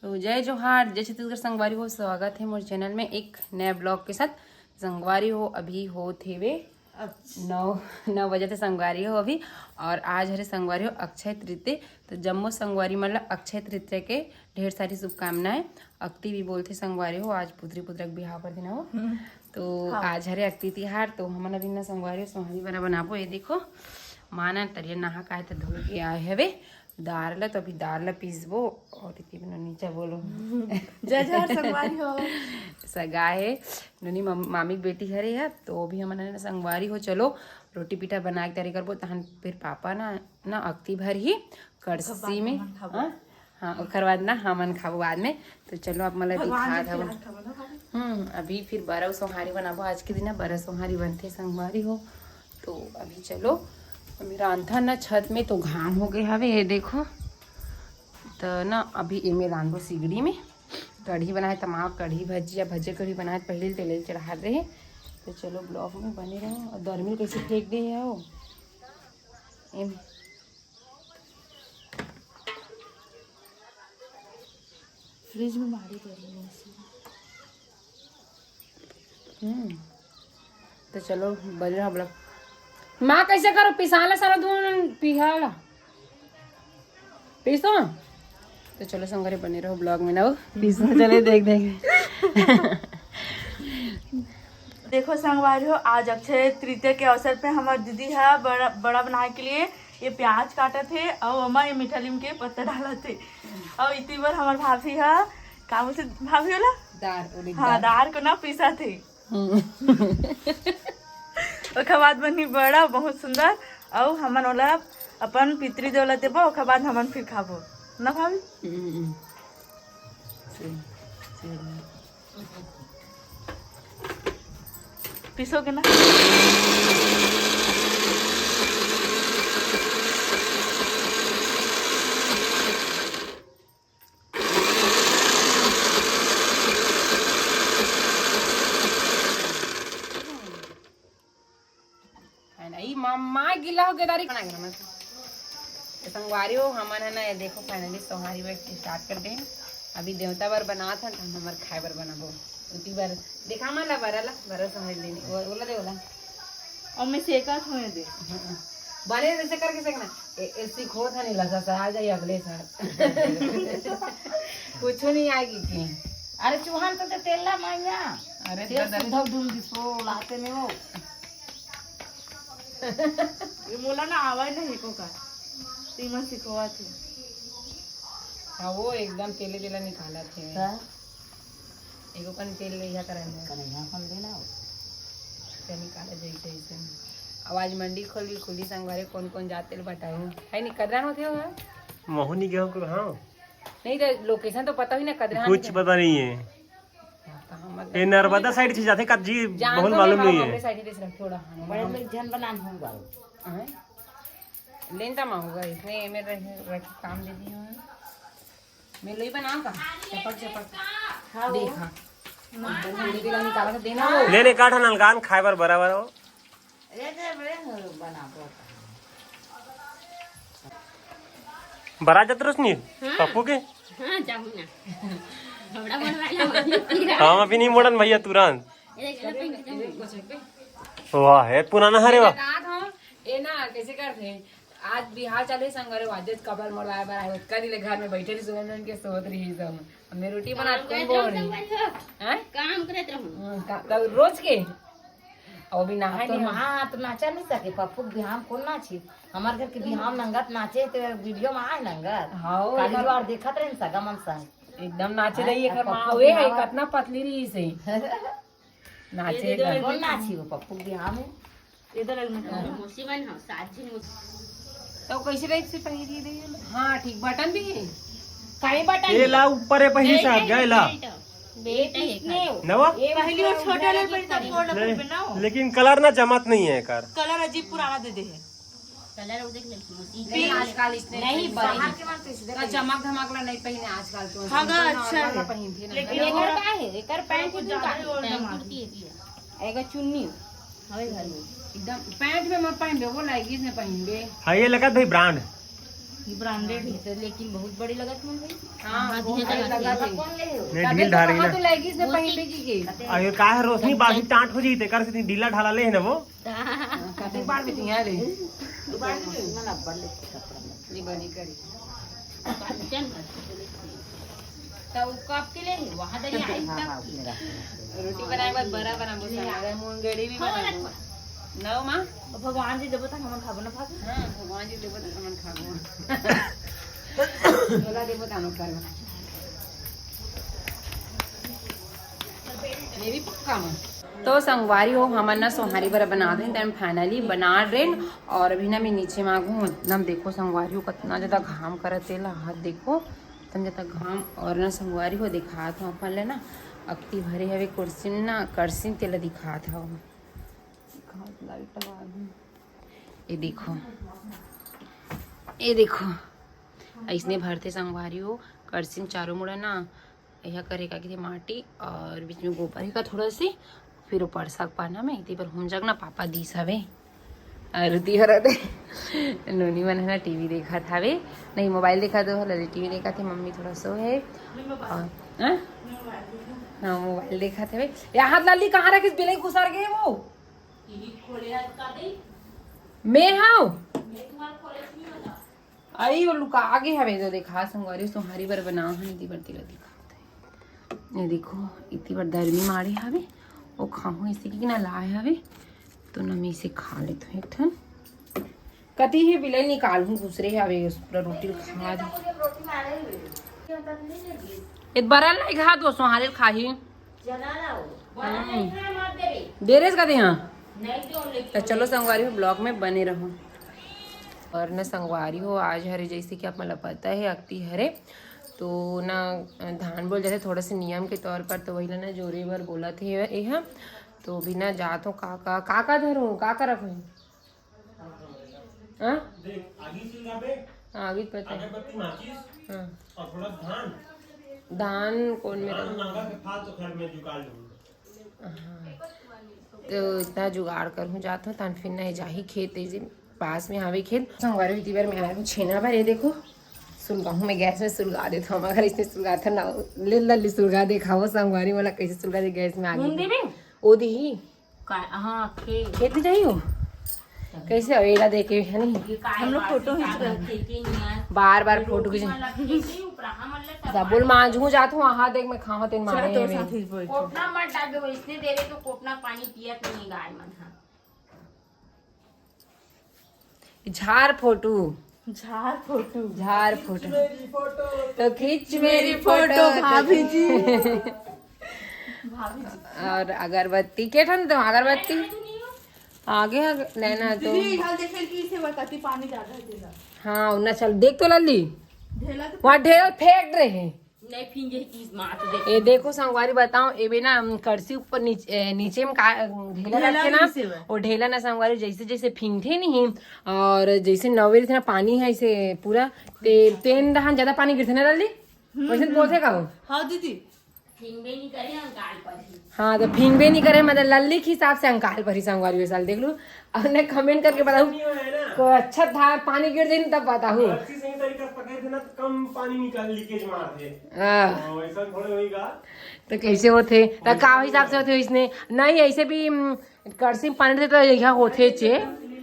तो जय जोहार, जय छत्तीसगढ़ संगवारी हो। स्वागत है मोर चैनल में एक नया ब्लॉग के साथ। संगवारी हो अभी हो थे वे 9 बजे थे संगवारी हो अभी। और आज हरे संगवारी हो अक्षय तृतीय। तो जम्मो संगवारी मतलब अक्षय तृतीय के ढेर सारी शुभकामनाएं। अक्ति भी बोलते संगवारी हो, आज पुत्री पुत्रक बिहाव कर देना हो। तो आज हरे अक्ति तिहार। तो हमन अभी ना संगवारी हो सोहरी बना बनाबो। ये देखो माना तरिया नहा का तो धो के आए हवे दार ला। तो अभी दार ला पीसबो और इतनी बिना नीचा बोलो जय जय संगवारी हो। सगा है ननी मामी की बेटी हरे है। तो भी हमने संगवारी हो चलो रोटी पीठा बना के तैयारी करबो। तहन फिर पापा ना अक्ति भर ही कड़सी में हाँ ओकर बाद ना हमन खाबो बाद में। तो चलो अब मतलब दिखा था अभी फिर बरव सोहारी बनाबो। आज के दिन बरव सोहारी बनते संगवारी हो। तो अभी चलो मेरा अंधा ना छत में तो घाम हो गए हवे। ये देखो तो ना अभी एमे रांधो सिगड़ी में कढ़ी बनाए तमाम कढ़ी भजिया भजे कढ़ी बनाए पहले तेल चढ़ा रहे। तो चलो ब्लॉग में बने रहो। और गर्मी कैसे फेंक दे है वो एम फ्रिज में मारी गर्मी तो चलो बज रहा ब्लॉग। माँ कैसे करो पिसाला सारा दून पिघाला पीसो। तो चलो संगरे बने रहो ब्लॉग में ना पीसो चले देख देंगे। देखो संगवारी हो, आज अक्षय तृतीय के अवसर पे हमारे दीदी है बड़ा बनाने के लिए ये प्याज काटे थे और अम्मा ये मीठा नीम के पत्ता डाला थे। और इतनी बार हमारे भाभी है काम से भाभी होला दार हाँ दार को ना पीसा थे। ओकर बाद बनी बड़ा बहुत सुंदर। और हमन वाला अपन पितरी देवला देबो। ओकर बाद हमन फिर खाबो ना भाभी। पीसोगे ना मामा गिला हो गेदारी खाना गया संगवारी हो हमन है ना। ये देखो फाइनली सोहारी बैठ स्टार्ट कर दे। अभी देवता बर बना था तो हमार खाए बर बनाबो। उती बार देखा माला बरा समझ लेनी बोला दे बोला और मैं सेका थोड़े दे बने जैसे करके सकना सीखो था नहीं लगा सा आ जाए अगले साल। कुछ नहीं आएगी की। अरे चूहान तो तेला माया अरे धव ढूंढ दिसो लाते में वो ये मोला ना आवाज नहीं को का तीमा सिखवा थे। हाँ वो एकदम तेले तेला निकाला थे एगो कन तेल लिया करेंगे कन्हैया कौन देना ते निकाला जैसे ऐसे। आवाज मंडी खुली संगवारी कौन कौन जाते बताओ है नहीं कदरान होते हो मोहनी गेहूं को हाँ नहीं तो लोकेशन तो पता ही ना कदरान कुछ पता नहीं है। ये नर्मदा साइड से जाते कच्ची बहुत मालूम नहीं है। थोड़ा बड़े लोग जन बनान होगा लेन ता होगा इसने मेरे रख काम दे दी हूं मैं लोई बनाऊं का चपक देखा निकाला तो देना वो लेने काठा नलगान खाए बर बराबर हो बना बरा जतरस नहीं पप्पू के हाँ जाऊँ ना हम अभी नहीं मोड़न भैया तुरंत वाह है पुराना हरे वाह ए ना कैसे करते आज बिहार चले संगरे वाजत कपल मोड़वाए बर आए का दिले घर में बैठे रही सुन के सोत रही सब मैं रोटी बना के बोल रही हैं काम करत रहूं रोज के और भी नहाए तो नहीं हाँ तो नाचा नहीं सके पप्पू बिहाम कौन नाची हमारे घर के बिहाम नंगत नाचे तो वीडियो में आए नंगत हाँ काली बार देखत रहे सगा मन संग एकदम नाचे रही है माँ है कितना पतली रही से नाचे कौन नाची वो पप्पू बिहाम में इधर मुसीबन हो साजी तो कैसे रही से पहली रही हाँ ठीक बटन भी है काई बटन ये ला ऊपर है पहले से गए ला नवा पहली और छोटे ले पर तब फोड़ पे बनाओ। लेकिन कलर ना जमात नहीं है कार कलर अजीब पुराना दे है कलर वो देख ले मोती नहीं आजकल इसने नहीं बाहर के मानते सीधे चमक धमकला नहीं पहने आजकल तो हाँ गा अच्छा है। पहनते ना लेकिन एकर का है एकर पैंट कुछ ज्यादा ही और कुर्ती है दिया एगो चुन्नी हवे घर में एकदम पैंट में मत पहन दे वो लाइकी से पहन दे हाँ ये लगा भाई ब्रांड ये ब्रांडेड है। तो लेकिन बहुत बड़ी लगत मन भाई। हाँ लगा था कौन ले हो? नहीं ढील ढारी ना तो लगी से पहले की अरे का है रोशनी बाकी टांट हो जीते कर से ढीला ढाला ले है ना वो कते बार में यहाँ रे ना बड़े कपड़ा में। ये बनी करी काचन तो कब के ले वहां दे आई तब मेरा रोटी बनाए बाद बड़ा बना बोल मुंगेड़ी भी बना नौ माँ भगवान जी देवता हमन खाबो ना भाभी। हाँ भगवान जी देवो तो हमन खाबो बोला देवो तो हमन करबो ये भी पक्का मन तो संगवारी हो हमन ना सोहारी बरा बना दें तन फाइनली बना रहे और अभी ना मैं नीचे मांगू एकदम देखो संगवारी हो कितना ज़्यादा घाम करत तेला हाथ देखो इतना ज़्यादा घाम और ना संगवारी हो दिखा था अपन ले ना अक्ति भरे हवे कुर्सी में ना करसी तेला दिखा था ये देखो ऐसने भरते संगवारी हो करसिन चारों मुड़ा ना यह करेगा कि माटी और बीच में गोबर का थोड़ा सी फिर ऊपर साग पाना में इतनी पर हम जग ना पापा दी सवे और नोनी मन है ना टीवी देखा था वे नहीं मोबाइल देखा तो हल टीवी देखा थे मम्मी थोड़ा सो है और हाँ मोबाइल देखा थे वे यहाँ लाली कहाँ रखी बिले घुसर गए वो मैं हाँ आई वो लुका आगे हवे जो देखा संगवारी सोहारी बर बना हनी बर तिला दिखा ये देखो इतनी बार दर्मी मारे हवे वो खाऊं इसी की ना लाए हवे तो ना मैं इसे खा लेता हूँ एक ठन कति ही बिले निकालूं दूसरे हवे उस पूरा रोटी खा दे एक बार लाई खा दो सोहारे खाही देरेस का दे हाँ तो चलो संगवारी हो ब्लॉग में बने रहो और न संगवारी हो आज हरे जैसे कि आप मतलब पता है अक्ति हरे तो ना धान बोल जाते थोड़ा से नियम के तौर पर तो वही ना जोरे भर बोला थे यह तो भी ना जात हो काका धरूँ काका रखूँ हाँ आगे पता है हाँ धान कौन मेरा तो इतना जुगाड़ करूँ जाता हूँ तन फिर नहीं जाही खेत ऐसे पास में हावे खेत संगवारी इतनी बार मैं आया हूँ छेना भर ये देखो सुलगा हूँ मैं गैस में सुलगा देता हूँ अगर इसने सुलगा था ना ले लल्ली सुलगा देखा वो संगवारी वाला कैसे सुलगा दे गैस में आगे ओ दी हाँ खेत में जाई हो कैसे अवेला देखे है नहीं हम लोग फोटो खींच रहे बार बार फोटो खींच बोल मांझू जाता हूँ हाथ देख मैं खावा तेन मारे कोटना मत डाल दो इसने दे रहे तो कोटना पानी पियत नहीं गाय मन हाँ झाड़ फोटो तो खींच मेरी फोटो भाभी जी और अगरबत्ती के ठन तो अगरबत्ती आगे नैना तो देखे कि इसे बताती पानी ज्यादा देगा हाँ उन्ना चल देख तो लल्ली ढेला तो वहाँ ढेर फेंक रहे हैं नहीं फिंगे की मार दे ये देखो संगवारी बताओ ये भी ना करसी ऊपर नीचे में ढेला रखे ना वो ढेला ना संगवारी जैसे जैसे फिंगते नहीं और जैसे नवेल ना पानी है इसे पूरा तेन दहान ज्यादा पानी गिरते ना डाली वैसे बोलते का हो हाँ दीदी फिंगे नहीं करे अंगाल पर ही हाँ तो फिंगबे नहीं करे मतलब लल्ली के हिसाब से अंकाल पर ही संगवारी वे साल देख लू और ने कमेंट करके बताऊ को अच्छा था पानी गिर जाए तब बताऊ कम पानी निकाल लीकेज मार दे ऐसा थोड़े होएगा तो कैसे होते तो का हिसाब से होते इसने नहीं ऐसे भी करसी में पानी देते तो यहाँ होते चे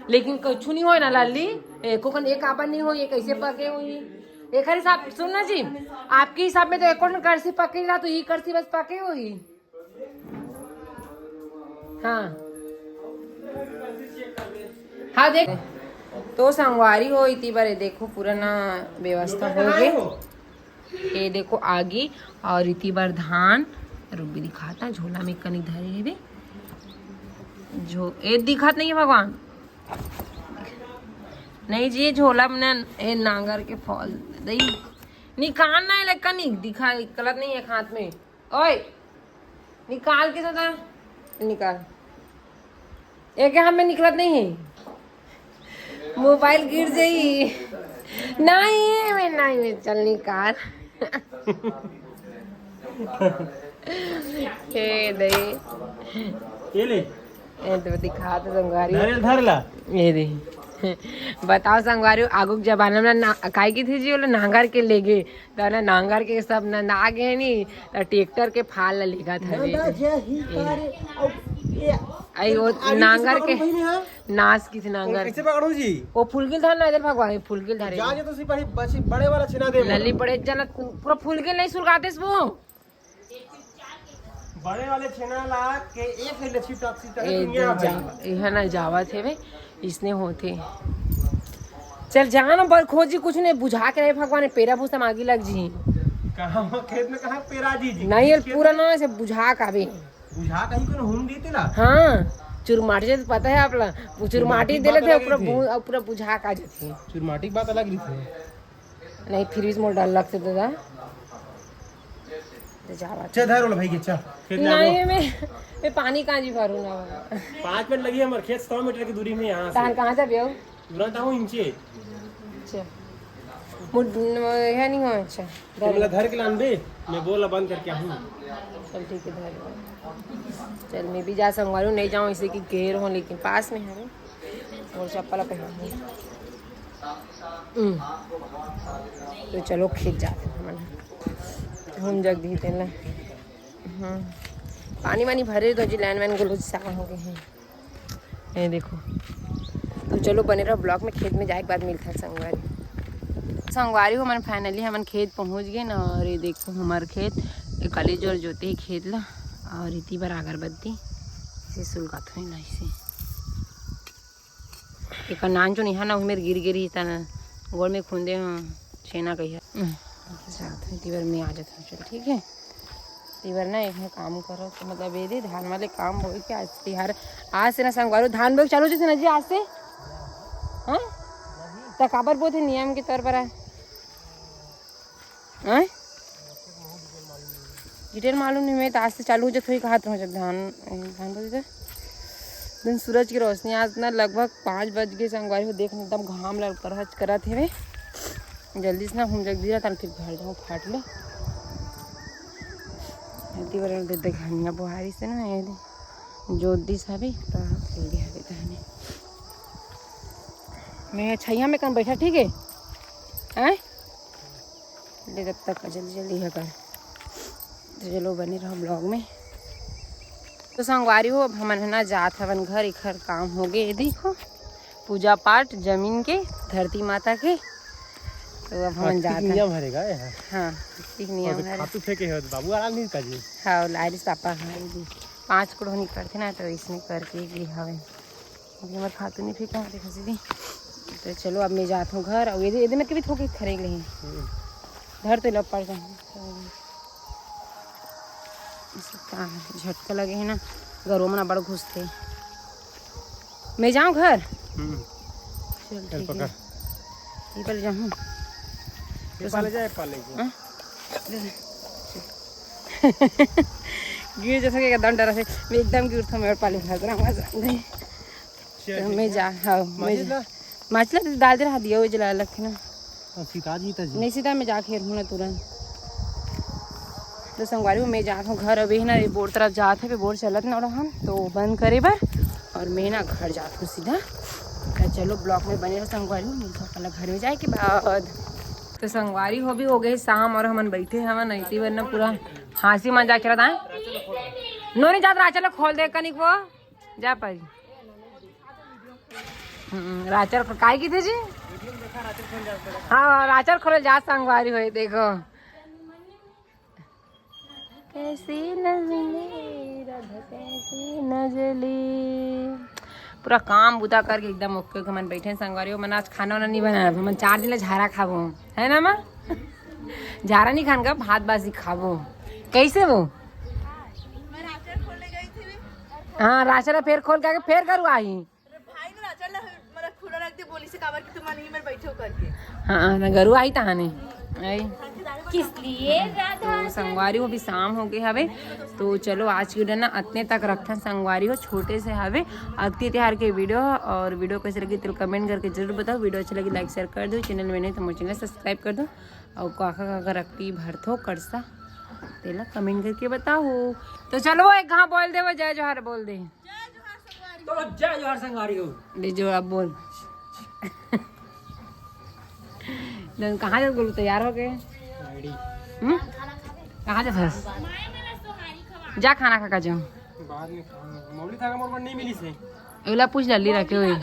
लेकिन कुछ नहीं हो ना लल्ली एको एक आपन नहीं हो ये कैसे पके हुई एक हिसाब सुनना जी आपके हिसाब में तो एक करसी पके ला तो ये करसी बस पके हुई हाँ देख तो संगवारी हो इतनी बार देखो पूरा ना व्यवस्था हो गई ये देखो आगे और इतनी बार धान रूबी दिखाता झोला में कनी धरे है ये दिखात नहीं है भगवान नहीं जी झोला में ए नांगर के फल दही निकालना है लेकिन नहीं दिखा गलत नहीं है हाथ में ओए निकाल के सदा निकाल एक हाथ में निकलत नहीं है मोबाइल गिर जाई नहीं चल निकाल हे दे ये ले ए तो दिखा तो संगवारी धर ला ये दे बताओ संगवारी आगू के जमाना में काय की थी जी बोले नांगर के ले गए तो ना नांगर के सब ना गए नी ट्रैक्टर के फाल लेगा था आई वो नांगर के नाश की थी नांगर कैसे पकड़ू जी? वो फुलगिल था ना इधर भगवान फुलगिल था जाने तो सिपाही बड़े वाला छिना दे। लली पड़े जना पूरा फुलगिल नहीं सुलगाते वो बड़े वाले छिना ला के एक है लच्छी टॉक्सी तक यह ना जावा थे वे इसने होते चल जहाँ ना बल खोजी कुछ नहीं बुझा के रहे भगवान पेरा पूछता मागी लग जी कहाँ खेत में कहाँ पेरा जी नहीं यार पूरा ना से बुझा का भी बुझा कहीं को हुम दी थी ना। हाँ चुरमाटी से पता है आप लोग चुरमाटी दे लेते पूरा पूरा बुझा का जाती चुरमाटी की बात अलग रही थी। नहीं फिर भी मोर डर लगते दादा जावा चल धर वाला भाई के चल खेत में नहीं मैं पानी कहाँ जी भरूँ ना 5 मिनट लगी है हमारे खेत 100 मीटर की दूरी में यहाँ तान कहाँ जा बियो तुरंत आऊँ इंचे अच्छा मुझ है नहीं हो अच्छा तुमला धर के लान बे मैं बोला बंद करके आऊँ। चल ठीक है धर चल मैं भी जा संगवारू नहीं जाऊँ इसे की घेर हो लेकिन पास में है और चप्पल पहन तो चलो खेत जाते हैं हम जग दी तेला पानी वानी भरे तो जी लाइन वैन गलो सारा हो गए हैं ये देखो तो चलो बने रहो ब्लॉक में खेत में जाए के बाद मिलता है संगवारी हो मन फाइनली हमन खेत पहुंच गए ना और ये देखो हमारे खेत एक कली जोर जोते ही खेत ला और इतनी बार अगरबत्ती इसे सुलगात हुई ना इसे एक नान जो निहा ना मेरे गिर गिरी तना गोड़ में खुंदे छेना कही इतनी बार मैं आ जाता हूँ चल ठीक है इतनी बार ना एक काम करो तो मतलब ये दे धान वाले काम हो कि आज तिहार आज से ना संगवारू धान बोग चालू जैसे ना जी आज से हाँ तो काबर बोते नियम के तौर पर है डिटेल मालूम नहीं मैं तो आज से चालू हो जाए थोड़ी कहा हो जब धान धान बोलते दिन सूरज की रोशनी आज ना लगभग 5 बज गए संगवारी हो देख एकदम घाम लग करा थे वे जल्दी से ना हम जग दिया था फिर घर जाऊँ फाट ले इतनी बार दे घनिया बुहारी से ना ये जोत दी सभी तो मैं छैया में कहीं बैठा ठीक है हैं ले जब तक जल्दी जल्दी है कर तो चलो बने रहो ब्लॉग में तो संगवारी हो अब हम ना जात हवन घर एक घर काम हो गए देखो पूजा पाठ जमीन के धरती माता के तो अब हम जाते हैं नियम हरेगा हाँ ठीक नियम है खातू फेंके है बाबू आराम नहीं कर जी हाँ लारिस पापा हाँ दी 5 करोड़ नहीं करते ना तो इसने करके गई हवे हमारे खातू नहीं फेंका देखा सीधी तो चलो अब मैं जाता हूँ घर और ये में कभी थोके खरीद लें घर तो लग पड़ जाए झटका लगे है ना घरों में ना बड़ घुसते मैं जाऊँ घर चल ठीक है निकल जाऊँ गिर जैसा कि दंड रहा मैं एकदम गिर था मेरे पाले भाग रहा मैं जा हाँ मछला तो डाल दे रहा दिया वो जला रखे ना सीता जी नहीं सीता मैं जाके हूँ ना तुरंत तो संगवारी मैं जाता हूँ घर अभी ना बोर तरफ जाते हैं बोर चलत ना हम तो बंद करे बार और मैं ना घर जाता हूँ सीधा तो चलो ब्लॉक में बने रहो संगवारी मिलता पहले घर में जाए के बाद तो संगवारी हो भी हो गई शाम और हमन बैठे हम नईती बार ना पूरा हंसी मजाक करता है नो नहीं जाता चलो खोल दे कनिक वो जा पाई राचर काय की थे जी हाँ राचर खोल जा संगवारी हो देखो कैसी नजले राधा कैसी नजले पूरा काम बुता करके एकदम ओके के मन बैठे संगवारी मन आज खाना वाना नहीं बनाना मन 4 दिन झारा खाबो है ना माँ झारा नहीं खान का भात बासी खाबो कैसे वो हाँ राचर फिर खोल के फिर करू आई हाँ गरु आई तहाने किस लिए तो संगवारी हो भी शाम हो गए हवे तो चलो आज की वीडियो ना इतने तक रखते हैं संगवारी हो छोटे से हवे अगती त्योहार के वीडियो और वीडियो कैसे लगी तो कमेंट करके जरूर बताओ वीडियो अच्छी लगी लाइक शेयर कर दो चैनल में नहीं तो मुझे चैनल सब्सक्राइब कर दो और काका काका रखती भरथो करसा तेला कमेंट करके बताओ तो चलो वो एक घाव बोल दे वो जय जोहार बोल दे तो जय जोहार संगवारी हो जो आप बोल कहाँ जा बोलू तैयार हो गए? कहाँ जा फंस जा खाना खा का जाऊँ मौली था मोर नहीं मिली से अगला पूछ लल्ली रखे हुए